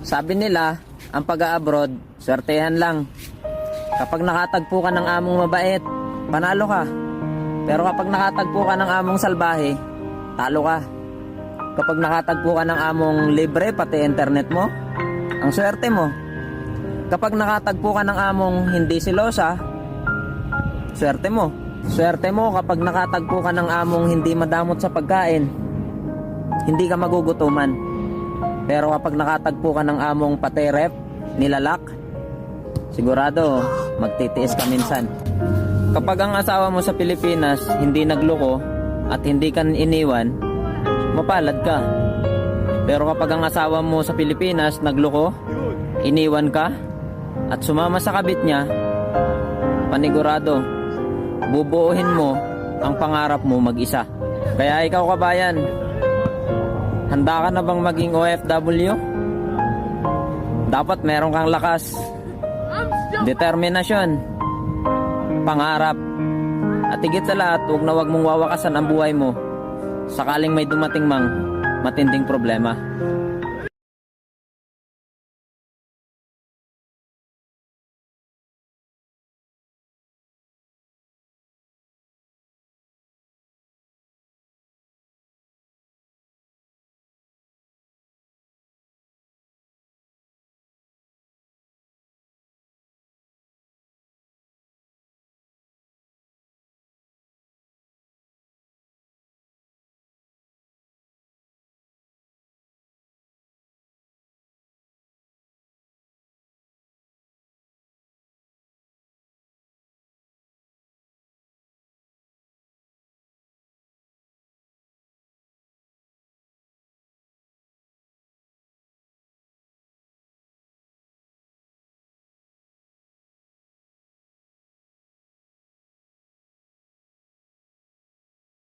Sabi nila, ang pag-a-abroad, swertehan lang. Kapag nakatagpo ka ng among mabait, panalo ka. Pero kapag nakatagpo ka ng among salbahe, talo ka. Kapag nakatagpo ka ng among libre, pati internet mo, ang swerte mo. Kapag nakatagpo ka ng among hindi silosa, swerte mo. Swerte mo kapag nakatagpo ka ng among hindi madamot sa pagkain, hindi ka magugutuman. Pero kapag nakatagpo ka ng among paterep, nilalak, sigurado magtitiis ka minsan. Kapag ang asawa mo sa Pilipinas hindi nagloko at hindi ka iniwan, mapalad ka. Pero kapag ang asawa mo sa Pilipinas nagloko, iniwan ka at sumama sa kabit niya, panigurado bubuuhin mo ang pangarap mo mag-isa. Kaya ikaw kabayan, handa ka na bang maging OFW? Dapat meron kang lakas, determinasyon, pangarap, at higit sa lahat, huwag na huwag mong wawakasan ang buhay mo sakaling may dumating mang matinding problema.